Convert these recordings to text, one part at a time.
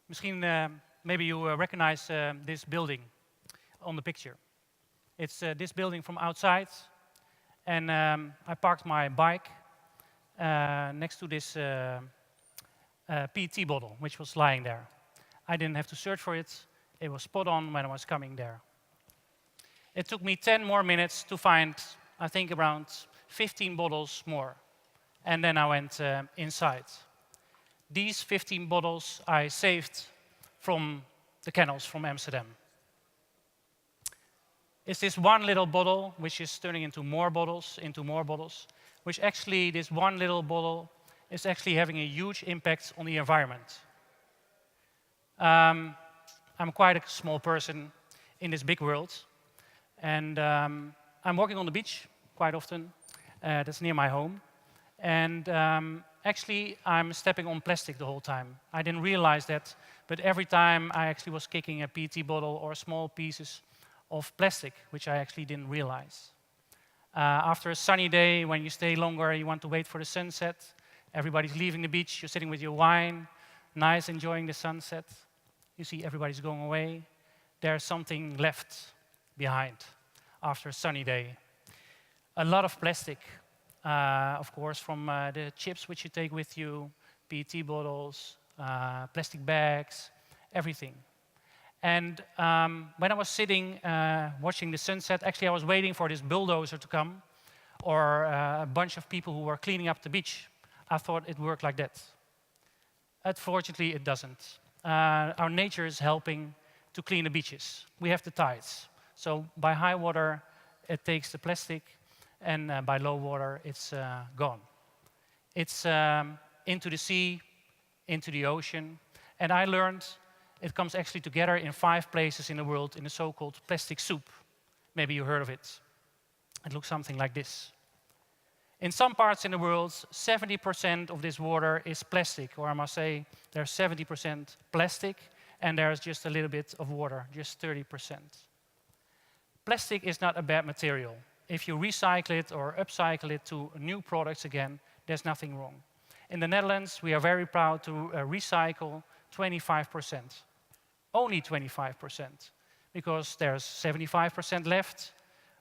Misschien, maybe you recognize this building on the picture. It's this building from outside, and I parked my bike next to this PET bottle, which was lying there. I didn't have to search for it. It was spot on when I was coming there. It took me 10 more minutes to find, I think, around 15 bottles more. And then I went inside. These 15 bottles I saved from the kennels from Amsterdam. It's this one little bottle which is turning into more bottles, which actually this one little bottle is actually having a huge impact on the environment. I'm quite a small person in this big world, and I'm walking on the beach quite often. That's near my home. And actually, I'm stepping on plastic the whole time. I didn't realize that, but every time I actually was kicking a PET bottle or small pieces of plastic, which I actually didn't realize. After a sunny day, when you stay longer, you want to wait for the sunset. Everybody's leaving the beach, you're sitting with your wine, nice, enjoying the sunset. You see everybody's going away. There's something left behind after a sunny day. A lot of plastic. Of course, from the chips which you take with you, PET bottles, plastic bags, everything. And when I was sitting watching the sunset, actually I was waiting for this bulldozer to come, or a bunch of people who were cleaning up the beach. I thought it worked like that. Unfortunately, it doesn't. Our nature is helping to clean the beaches. We have the tides. So by high water, it takes the plastic, and by low water, it's gone. It's into the sea, into the ocean. And I learned it comes actually together in 5 places in the world in the so-called plastic soup. Maybe you heard of it. It looks something like this. In some parts in the world, 70% of this water is plastic, or I must say there's 70% plastic, and there's just a little bit of water, just 30%. Plastic is not a bad material. If you recycle it or upcycle it to new products again, there's nothing wrong. In the Netherlands, we are very proud to recycle 25%. Only 25%, because there's 75% left,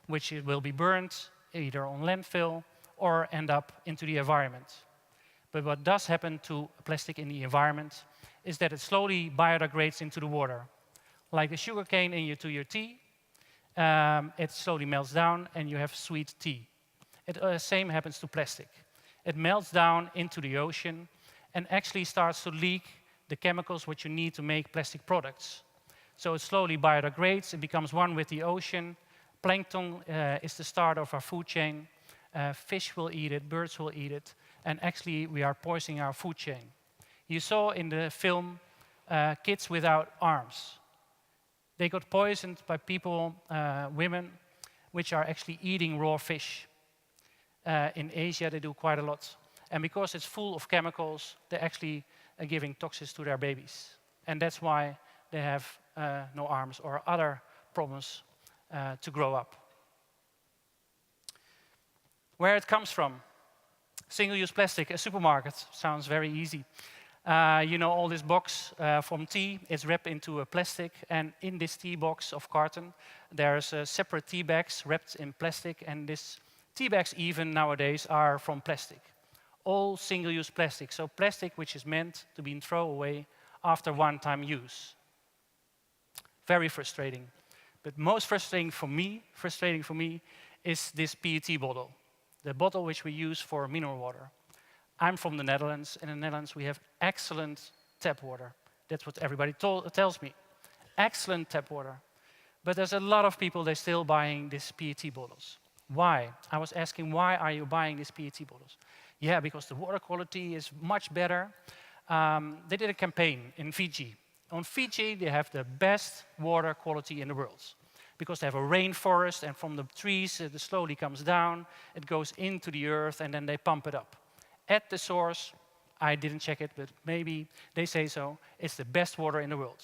which will be burned either on landfill or end up into the environment. But what does happen to plastic in the environment is that it slowly biodegrades into the water. Like the sugarcane in your tea, it slowly melts down and you have sweet tea. The same happens to plastic. It melts down into the ocean and actually starts to leak the chemicals which you need to make plastic products. So it slowly biodegrades, it becomes one with the ocean. Plankton is the start of our food chain. Fish will eat it, birds will eat it, and actually we are poisoning our food chain. You saw in the film kids without arms. They got poisoned by people, women, which are actually eating raw fish. In Asia they do quite a lot. And because it's full of chemicals, they're actually giving toxins to their babies. And that's why they have no arms or other problems to grow up. Where it comes from. Single-use plastic, a supermarket, sounds very easy. You know, all this box from tea is wrapped into a plastic, and in this tea box of carton, there's separate tea bags wrapped in plastic, and these tea bags even nowadays are from plastic. All single-use plastic, so plastic which is meant to be thrown away after one-time use. Very frustrating. But most frustrating for me is this PET bottle. The bottle which we use for mineral water. I'm from the Netherlands. In the Netherlands, we have excellent tap water. That's what everybody tells me. Excellent tap water. But there's a lot of people, they're still buying these PET bottles. Why? I was asking, why are you buying these PET bottles? Yeah, because the water quality is much better. They did a campaign in Fiji. On Fiji, they have the best water quality in the world, because they have a rainforest, and from the trees, it slowly comes down, it goes into the earth, and then they pump it up. At the source, I didn't check it, but maybe they say so, it's the best water in the world.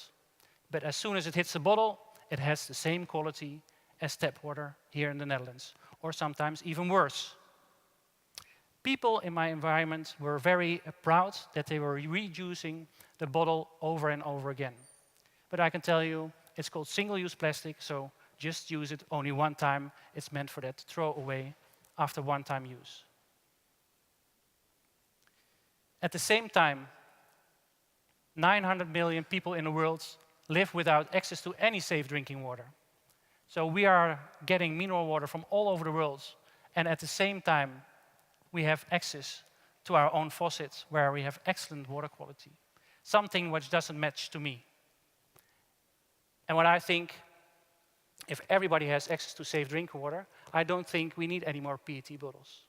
But as soon as it hits the bottle, it has the same quality as tap water here in the Netherlands, or sometimes even worse. People in my environment were very proud that they were reusing the bottle over and over again. But I can tell you, it's called single-use plastic, so just use it only one time. It's meant for that, throw away after one-time use. At the same time, 900 million people in the world live without access to any safe drinking water. So we are getting mineral water from all over the world, and at the same time, we have access to our own faucets where we have excellent water quality, something which doesn't match to me. And what I think, if everybody has access to safe drinking water, I don't think we need any more PET bottles.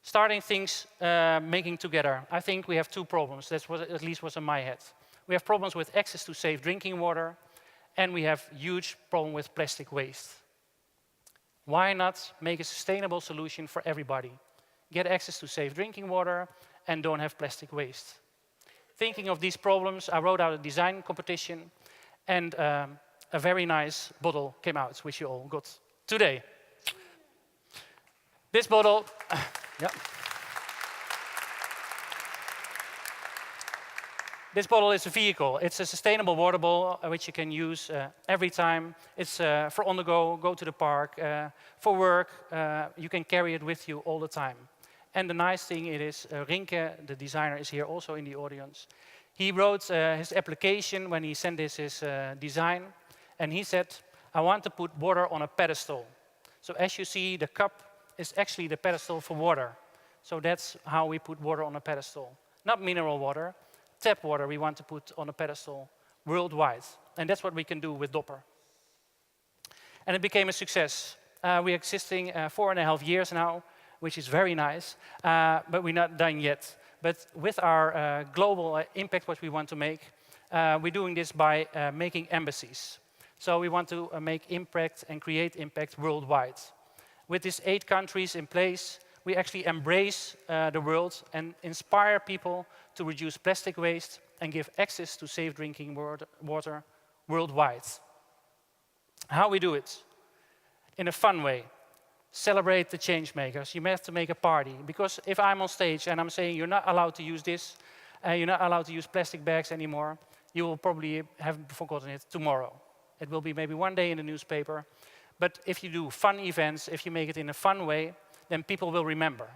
Starting things, making together, I think we have two problems. That's what at least was in my head. We have problems with access to safe drinking water, and we have huge problem with plastic waste. Why not make a sustainable solution for everybody? Get access to safe drinking water and don't have plastic waste. Thinking of these problems, I wrote out a design competition, and a very nice bottle came out, which you all got today. This bottle, yeah. This bottle is a vehicle. It's a sustainable water bottle which you can use every time. It's for on the go to the park, for work. You can carry it with you all the time. And the nice thing it is, Rinke, the designer, is here also in the audience. He wrote his application when he sent his design, and he said, I want to put water on a pedestal. So as you see, the cup is actually the pedestal for water. So that's how we put water on a pedestal. Not mineral water, tap water we want to put on a pedestal worldwide. And that's what we can do with Dopper. And it became a success. We're existing 4.5 years now, which is very nice, but we're not done yet. But with our global impact, what we want to make, we're doing this by making embassies. So we want to make impact and create impact worldwide. With these 8 countries in place, we actually embrace the world and inspire people to reduce plastic waste and give access to safe drinking water worldwide. How we do it? In a fun way. Celebrate the Changemakers. You have to make a party. Because if I'm on stage and I'm saying you're not allowed to use this, you're not allowed to use plastic bags anymore, you will probably have forgotten it tomorrow. It will be maybe one day in the newspaper. But if you do fun events, if you make it in a fun way, then people will remember.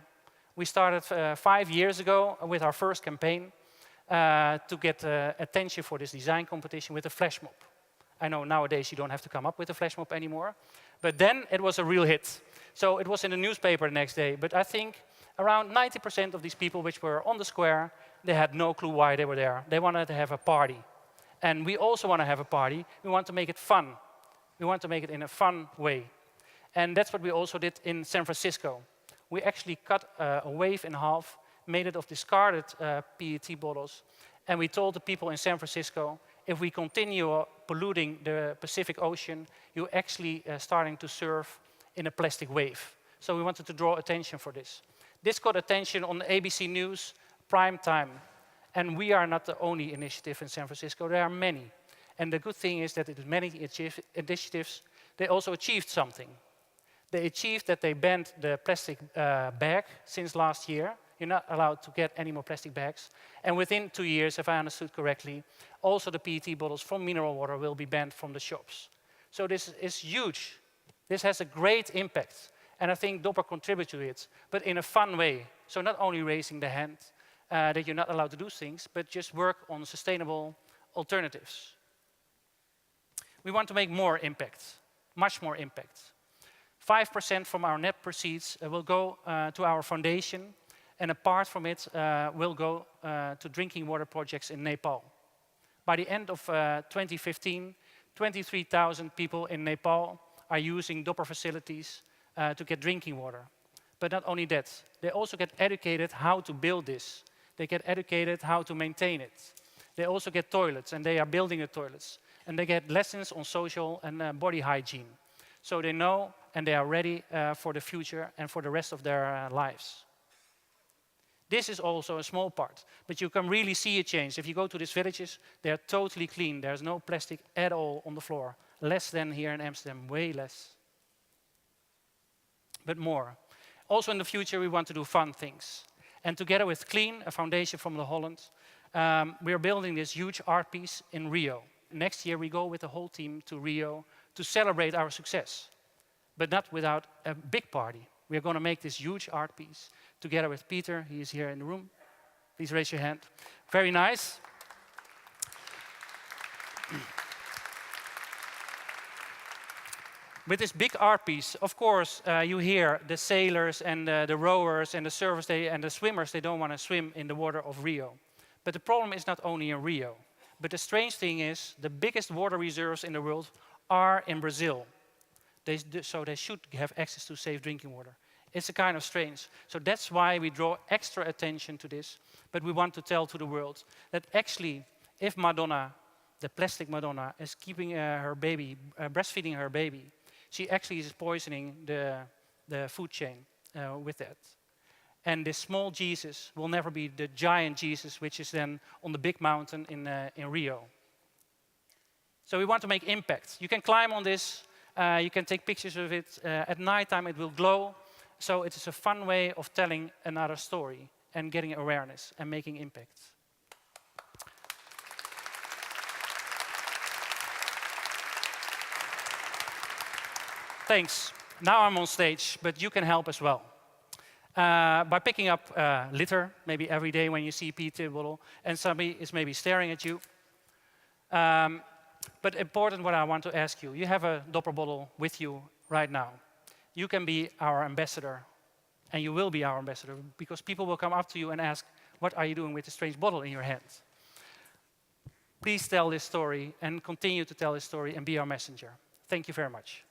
We started 5 years ago with our first campaign to get attention for this design competition with a flash mob. I know nowadays you don't have to come up with a flash mob anymore, but then it was a real hit. So it was in the newspaper the next day, but I think around 90% of these people which were on the square, they had no clue why they were there. They wanted to have a party. And we also want to have a party. We want to make it fun. We want to make it in a fun way. And that's what we also did in San Francisco. We actually cut a wave in half, made it of discarded PET bottles, and we told the people in San Francisco, if we continue polluting the Pacific Ocean, you're actually starting to surf in a plastic wave. So we wanted to draw attention for this. This got attention on ABC News, prime time. And we are not the only initiative in San Francisco, there are many. And the good thing is that many initiatives, they also achieved something. They achieved that they banned the plastic bag since last year. You're not allowed to get any more plastic bags. And within 2 years, if I understood correctly, also the PET bottles from mineral water will be banned from the shops. So this is huge. This has a great impact. And I think Dopper contributes to it, but in a fun way. So not only raising the hand that you're not allowed to do things, but just work on sustainable alternatives. We want to make more impact, much more impact. 5% from our net proceeds will go to our foundation, and a part from it will go to drinking water projects in Nepal. By the end of 2015, 23,000 people in Nepal are using Dopper facilities to get drinking water. But not only that, they also get educated how to build this. They get educated how to maintain it. They also get toilets, and they are building the toilets. And they get lessons on social and body hygiene. So they know and they are ready for the future and for the rest of their lives. This is also a small part, but you can really see a change. If you go to these villages, they are totally clean. There's no plastic at all on the floor. less than here in Amsterdam, way less. But more. Also in the future, we want to do fun things. And together with Clean, a foundation from the Holland, we are building this huge art piece in Rio. Next year, we go with the whole team to Rio to celebrate our success, but not without a big party. We are going to make this huge art piece together with Peter. He is here in the room. Please raise your hand. Very nice. With this big art piece, of course, you hear the sailors and the rowers and the surfers and the swimmers, they don't want to swim in the water of Rio. But the problem is not only in Rio. But the strange thing is, the biggest water reserves in the world are in Brazil. So they should have access to safe drinking water. It's a kind of strange. So that's why we draw extra attention to this. But we want to tell to the world that actually, if Madonna, the plastic Madonna, is keeping her baby, breastfeeding her baby, she actually is poisoning the food chain with that. And this small Jesus will never be the giant Jesus, which is then on the big mountain in Rio. So we want to make impact. You can climb on this. You can take pictures of it. At nighttime, it will glow. So it is a fun way of telling another story and getting awareness and making impact. Thanks. Now I'm on stage, but you can help as well. By picking up litter, maybe every day when you see a PET bottle, and somebody is maybe staring at you. But important what I want to ask you, you have a Dopper bottle with you right now. You can be our ambassador, and you will be our ambassador, because people will come up to you and ask, what are you doing with the strange bottle in your hand? Please tell this story, and continue to tell this story, and be our messenger. Thank you very much.